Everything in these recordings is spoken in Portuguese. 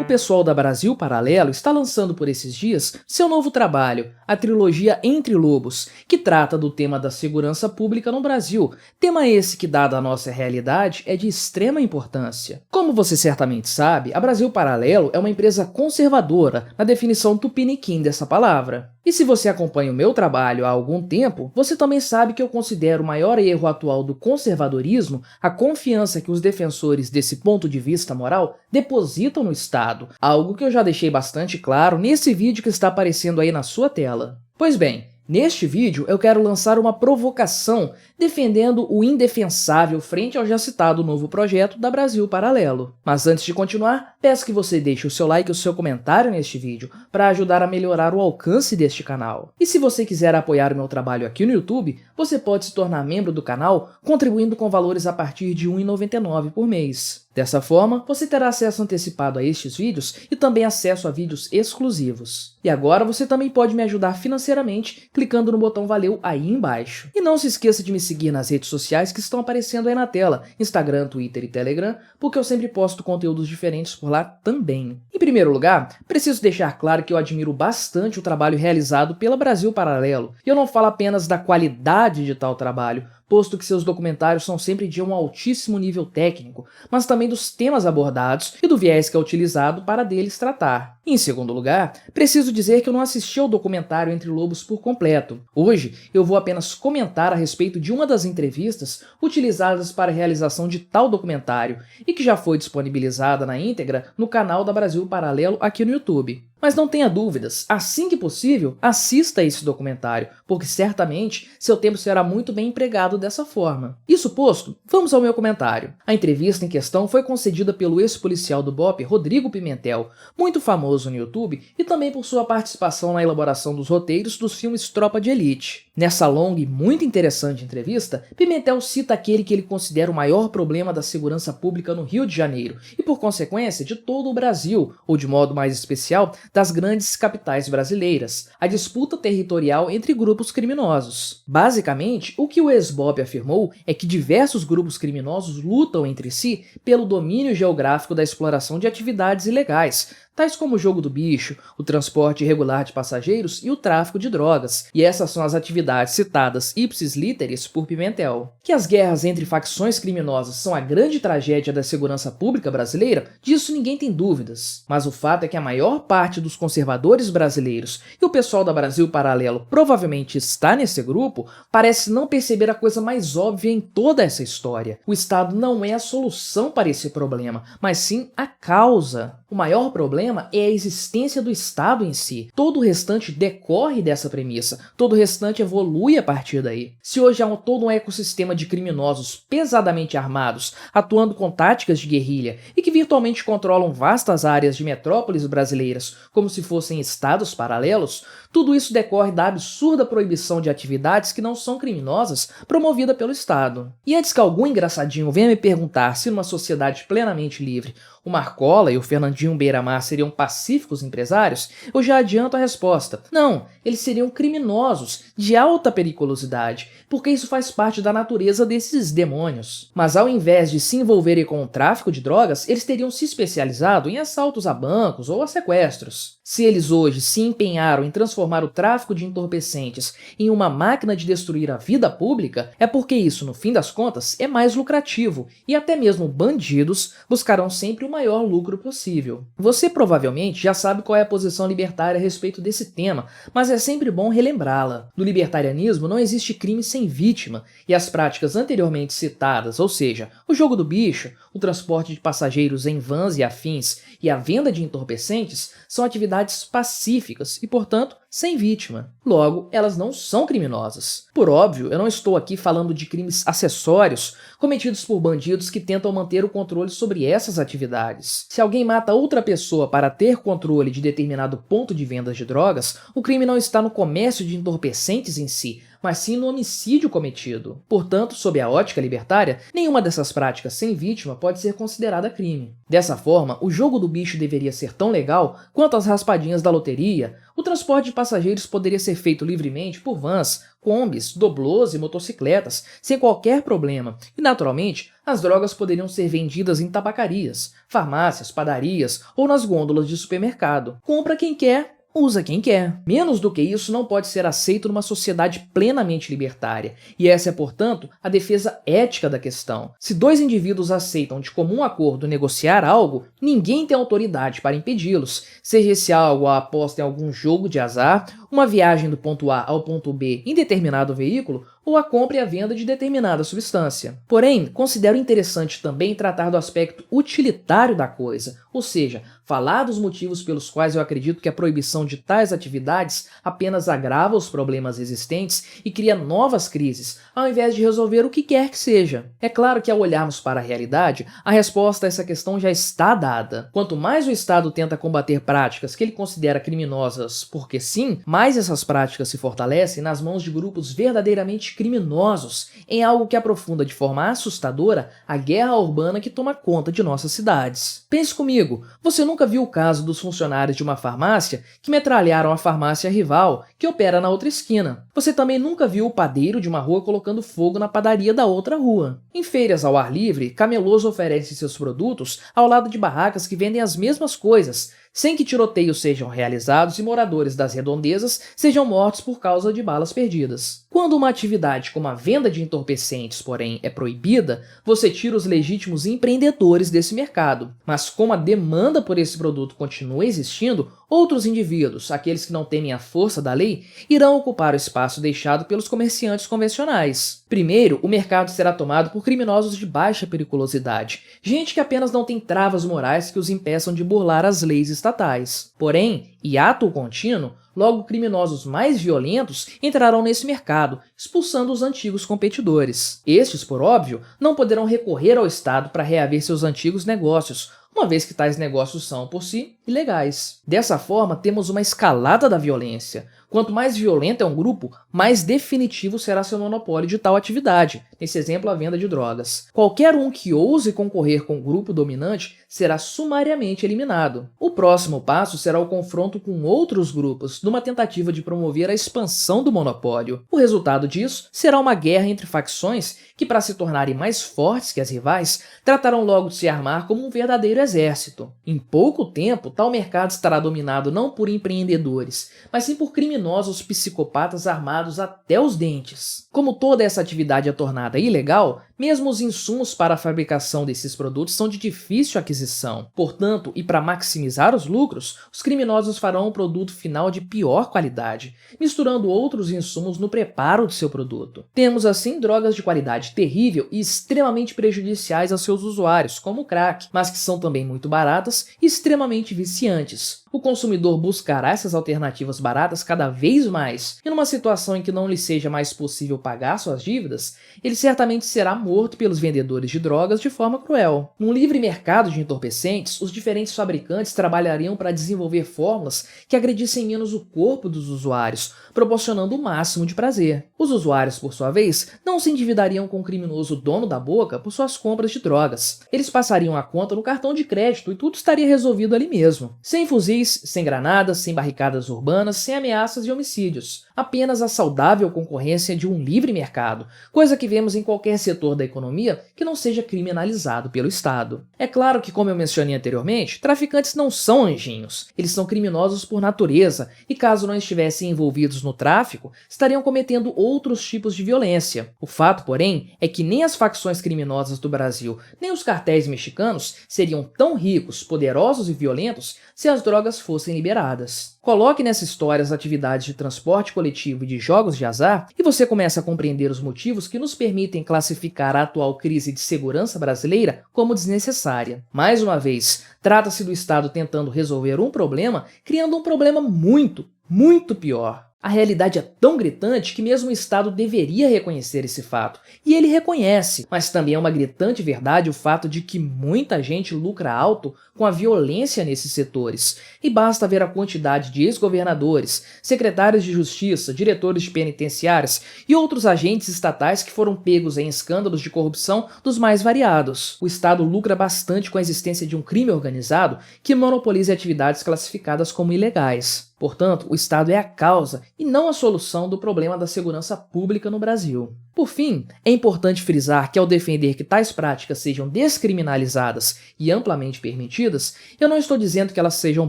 pessoal da Brasil Paralelo está lançando por esses dias seu novo trabalho, a trilogia Entre Lobos, que trata do tema da segurança pública no Brasil, tema esse que, dada a nossa realidade, é de extrema importância. Como você certamente sabe, a Brasil Paralelo é uma empresa conservadora, na definição tupiniquim dessa palavra. E se você acompanha o meu trabalho há algum tempo, você também sabe que eu considero o maior erro atual do conservadorismo a confiança que os defensores desse ponto de vista moral depositam no Estado, algo que eu já deixei bastante claro nesse vídeo que está aparecendo aí na sua tela. Pois bem, neste vídeo eu quero lançar uma provocação defendendo o indefensável frente ao já citado novo projeto da Brasil Paralelo. Mas antes de continuar, peço que você deixe o seu like e o seu comentário neste vídeo para ajudar a melhorar o alcance deste canal. E se você quiser apoiar o meu trabalho aqui no YouTube, você pode se tornar membro do canal contribuindo com valores a partir de R$ 1,99 por mês. Dessa forma, você terá acesso antecipado a estes vídeos e também acesso a vídeos exclusivos. E agora você também pode me ajudar financeiramente clicando no botão Valeu aí embaixo. E não se esqueça de me seguir nas redes sociais que estão aparecendo aí na tela, Instagram, Twitter e Telegram, porque eu sempre posto conteúdos diferentes por lá também. Em primeiro lugar, preciso deixar claro que eu admiro bastante o trabalho realizado pela Brasil Paralelo, e eu não falo apenas da qualidade de tal trabalho, posto que seus documentários são sempre de um altíssimo nível técnico, mas também dos temas abordados e do viés que é utilizado para deles tratar. Em segundo lugar, preciso dizer que eu não assisti ao documentário Entre Lobos por completo. Hoje, eu vou apenas comentar a respeito de uma das entrevistas utilizadas para a realização de tal documentário e que já foi disponibilizada na íntegra no canal da Brasil Paralelo aqui no YouTube. Mas não tenha dúvidas, assim que possível, assista a esse documentário, porque certamente seu tempo será muito bem empregado dessa forma. Isso posto, vamos ao meu comentário. A entrevista em questão foi concedida pelo ex-policial do BOPE, Rodrigo Pimentel, muito famoso no YouTube e também por sua participação na elaboração dos roteiros dos filmes Tropa de Elite. Nessa longa e muito interessante entrevista, Pimentel cita aquele que ele considera o maior problema da segurança pública no Rio de Janeiro e, por consequência, de todo o Brasil, ou de modo mais especial, das grandes capitais brasileiras, a disputa territorial entre grupos criminosos. Basicamente, o que o ex-BOPE afirmou é que diversos grupos criminosos lutam entre si pelo domínio geográfico da exploração de atividades ilegais, tais como o jogo do bicho, o transporte irregular de passageiros e o tráfico de drogas, e essas são as atividades citadas ipsis literis por Pimentel. Que as guerras entre facções criminosas são a grande tragédia da segurança pública brasileira, disso ninguém tem dúvidas. Mas o fato é que a maior parte dos conservadores brasileiros e o pessoal da Brasil Paralelo provavelmente está nesse grupo, parece não perceber a coisa mais óbvia em toda essa história. O Estado não é a solução para esse problema, mas sim a causa. O maior problema é a existência do Estado em si. Todo o restante decorre dessa premissa, todo o restante evolui a partir daí. Se hoje há todo um ecossistema de criminosos pesadamente armados, atuando com táticas de guerrilha e que virtualmente controlam vastas áreas de metrópoles brasileiras como se fossem estados paralelos, tudo isso decorre da absurda proibição de atividades que não são criminosas promovida pelo Estado. E antes que algum engraçadinho venha me perguntar se numa sociedade plenamente livre o Marcola e o Fernandinho Beiramar seriam pacíficos empresários, eu já adianto a resposta. Não, eles seriam criminosos, de alta periculosidade, porque isso faz parte da natureza desses demônios. Mas ao invés de se envolverem com o tráfico de drogas, eles teriam se especializado em assaltos a bancos ou a sequestros. Se eles hoje se empenharam em transformar o tráfico de entorpecentes em uma máquina de destruir a vida pública, é porque isso, no fim das contas, é mais lucrativo, e até mesmo bandidos buscarão sempre o maior lucro possível. Você provavelmente já sabe qual é a posição libertária a respeito desse tema, mas é sempre bom relembrá-la. No libertarianismo não existe crime sem vítima, e as práticas anteriormente citadas, ou seja, o jogo do bicho, o transporte de passageiros em vans e afins e a venda de entorpecentes, são atividades pacíficas e, portanto, sem vítima. Logo, elas não são criminosas. Por óbvio, eu não estou aqui falando de crimes acessórios cometidos por bandidos que tentam manter o controle sobre essas atividades. Se alguém mata outra pessoa para ter controle de determinado ponto de vendas de drogas, o crime não está no comércio de entorpecentes em si, mas sim no homicídio cometido. Portanto, sob a ótica libertária, nenhuma dessas práticas sem vítima pode ser considerada crime. Dessa forma, o jogo do bicho deveria ser tão legal quanto as raspadinhas da loteria, O transporte de passageiros poderia ser feito livremente por vans, combis, doblôs e motocicletas, sem qualquer problema, e naturalmente as drogas poderiam ser vendidas em tabacarias, farmácias, padarias ou nas gôndolas de supermercado. Compra quem quer, usa quem quer. Menos do que isso não pode ser aceito numa sociedade plenamente libertária, e essa é, portanto, a defesa ética da questão. Se dois indivíduos aceitam de comum acordo negociar algo, ninguém tem autoridade para impedi-los, seja esse algo a aposta em algum jogo de azar, uma viagem do ponto A ao ponto B em determinado veículo, ou a compra e a venda de determinada substância. Porém, considero interessante também tratar do aspecto utilitário da coisa, ou seja, falar dos motivos pelos quais eu acredito que a proibição de tais atividades apenas agrava os problemas existentes e cria novas crises, ao invés de resolver o que quer que seja. É claro que ao olharmos para a realidade, a resposta a essa questão já está dada. Quanto mais o Estado tenta combater práticas que ele considera criminosas porque sim, mais essas práticas se fortalecem nas mãos de grupos verdadeiramente criminosos, em algo que aprofunda de forma assustadora a guerra urbana que toma conta de nossas cidades. Pense comigo, você nunca viu o caso dos funcionários de uma farmácia que metralharam a farmácia rival, que opera na outra esquina. Você também nunca viu o padeiro de uma rua colocando fogo na padaria da outra rua. Em feiras ao ar livre, camelôs oferecem seus produtos ao lado de barracas que vendem as mesmas coisas, sem que tiroteios sejam realizados e moradores das redondezas sejam mortos por causa de balas perdidas. Quando uma atividade como a venda de entorpecentes, porém, é proibida, você tira os legítimos empreendedores desse mercado. Mas como a demanda por esse produto continua existindo, outros indivíduos, aqueles que não temem a força da lei, irão ocupar o espaço deixado pelos comerciantes convencionais. Primeiro, o mercado será tomado por criminosos de baixa periculosidade, gente que apenas não tem travas morais que os impeçam de burlar as leis estatais. Porém, e ato contínuo, logo criminosos mais violentos entrarão nesse mercado, expulsando os antigos competidores. Estes, por óbvio, não poderão recorrer ao Estado para reaver seus antigos negócios, uma vez que tais negócios são, por si, ilegais. Dessa forma, temos uma escalada da violência. Quanto mais violento é um grupo, mais definitivo será seu monopólio de tal atividade, nesse exemplo a venda de drogas. Qualquer um que ouse concorrer com o grupo dominante será sumariamente eliminado. O próximo passo será o confronto com outros grupos, numa tentativa de promover a expansão do monopólio. O resultado disso será uma guerra entre facções que, para se tornarem mais fortes que as rivais, tratarão logo de se armar como um verdadeiro exército. Em pouco tempo, tal mercado estará dominado não por empreendedores, mas sim por criminosos psicopatas armados até os dentes. Como toda essa atividade é tornada ilegal, mesmo os insumos para a fabricação desses produtos são de difícil aquisição. Portanto, e para maximizar os lucros, os criminosos farão um produto final de pior qualidade, misturando outros insumos no preparo de seu produto. Temos assim drogas de qualidade terrível e extremamente prejudiciais aos seus usuários, como o crack, mas que são também muito baratas e extremamente viciantes. O consumidor buscará essas alternativas baratas cada vez mais, e numa situação em que não lhe seja mais possível pagar suas dívidas, ele certamente será morto pelos vendedores de drogas de forma cruel. Num livre mercado de entorpecentes, os diferentes fabricantes trabalhariam para desenvolver fórmulas que agredissem menos o corpo dos usuários, proporcionando o máximo de prazer. Os usuários, por sua vez, não se endividariam com o criminoso dono da boca por suas compras de drogas. Eles passariam a conta no cartão de crédito e tudo estaria resolvido ali mesmo. Sem fuzis, sem granadas, sem barricadas urbanas, sem ameaças e homicídios. Apenas a saudável concorrência de um livre mercado, coisa que vemos em qualquer setor da economia que não seja criminalizado pelo Estado. É claro que, como eu mencionei anteriormente, traficantes não são anjinhos. Eles são criminosos por natureza e, caso não estivessem envolvidos no tráfico, estariam cometendo outros tipos de violência. O fato, porém, é que nem as facções criminosas do Brasil, nem os cartéis mexicanos seriam tão ricos, poderosos e violentos se as drogas fossem liberadas. Coloque nessa história as atividades de transporte coletivo e de jogos de azar e você começa a compreender os motivos que nos permitem classificar a atual crise de segurança brasileira como desnecessária. Mais uma vez, trata-se do Estado tentando resolver um problema, criando um problema muito pior. A realidade é tão gritante que mesmo o Estado deveria reconhecer esse fato, e ele reconhece, mas também é uma gritante verdade o fato de que muita gente lucra alto com a violência nesses setores, e basta ver a quantidade de ex-governadores, secretários de justiça, diretores de penitenciárias e outros agentes estatais que foram pegos em escândalos de corrupção dos mais variados. O Estado lucra bastante com a existência de um crime organizado que monopoliza atividades classificadas como ilegais. Portanto, o Estado é a causa e não a solução do problema da segurança pública no Brasil. Por fim, é importante frisar que ao defender que tais práticas sejam descriminalizadas e amplamente permitidas, eu não estou dizendo que elas sejam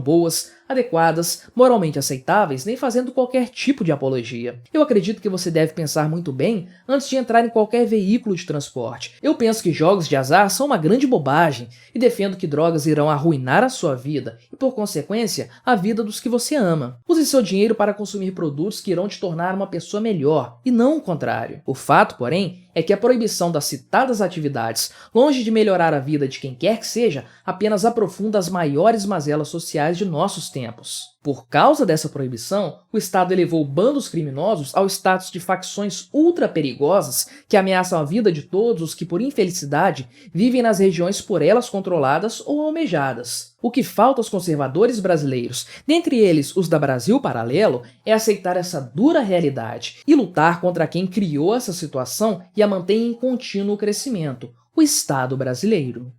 boas, adequadas, moralmente aceitáveis, nem fazendo qualquer tipo de apologia. Eu acredito que você deve pensar muito bem antes de entrar em qualquer veículo de transporte. Eu penso que jogos de azar são uma grande bobagem e defendo que drogas irão arruinar a sua vida e, por consequência, a vida dos que você ama. Use seu dinheiro para consumir produtos que irão te tornar uma pessoa melhor, e não o contrário. O fato, porém, é que a proibição das citadas atividades, longe de melhorar a vida de quem quer que seja, apenas aprofunda as maiores mazelas sociais de nossos tempos. Por causa dessa proibição, o Estado elevou bandos criminosos ao status de facções ultra perigosas que ameaçam a vida de todos os que, por infelicidade, vivem nas regiões por elas controladas ou almejadas. O que falta aos conservadores brasileiros, dentre eles os da Brasil Paralelo, é aceitar essa dura realidade e lutar contra quem criou essa situação e a mantém em contínuo crescimento, o Estado brasileiro.